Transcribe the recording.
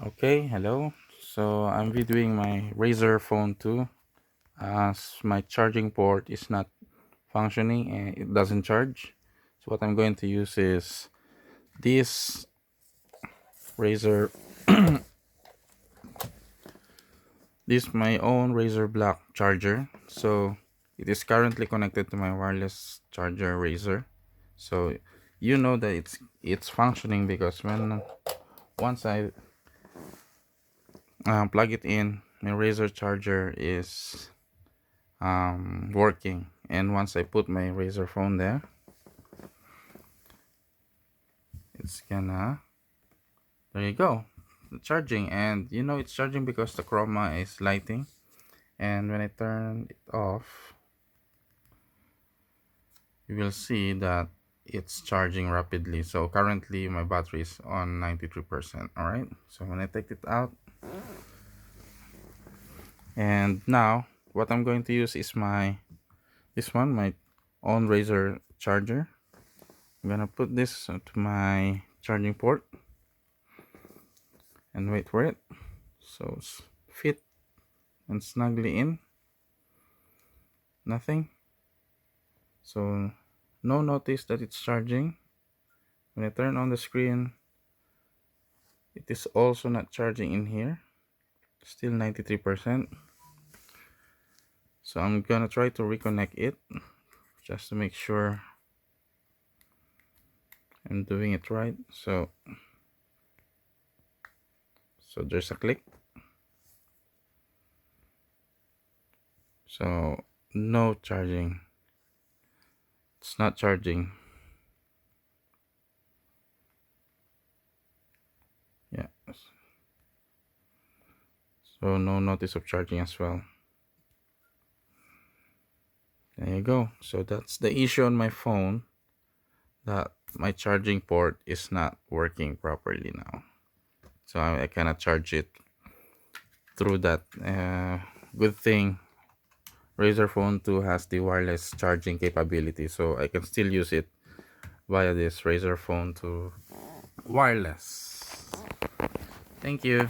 Okay, hello. So I'm videoing my Razer Phone 2 as my charging port is not functioning and it doesn't charge. So what I'm going to use is this Razer, this my own Razer Black charger. So it is currently connected to my wireless charger Razer. So you know that it's functioning because when once I plug it in, my Razer charger is working, and once I put my Razer phone there, it's gonna, there you go, charging. And you know it's charging because the chroma is lighting, and when I turn it off you will see that it's charging rapidly. So currently my battery is on 93%. All right, so when I take it out, and now what I'm going to use is my own Razer charger. I'm gonna put this to my charging port and wait for it. So fit and snugly in, nothing. So no notice that it's charging. When I turn on the screen, it is also not charging in here, still 93%. So I'm gonna try to reconnect it just to make sure I'm doing it right. So there's a click. So no charging, it's not charging. Yeah, so no notice of charging as well. There you go. So that's the issue on my phone, that my charging port is not working properly now. So I cannot charge it through that. Good thing Razer Phone 2 has the wireless charging capability, so I can still use it via this Razer Phone 2 wireless. Thank you.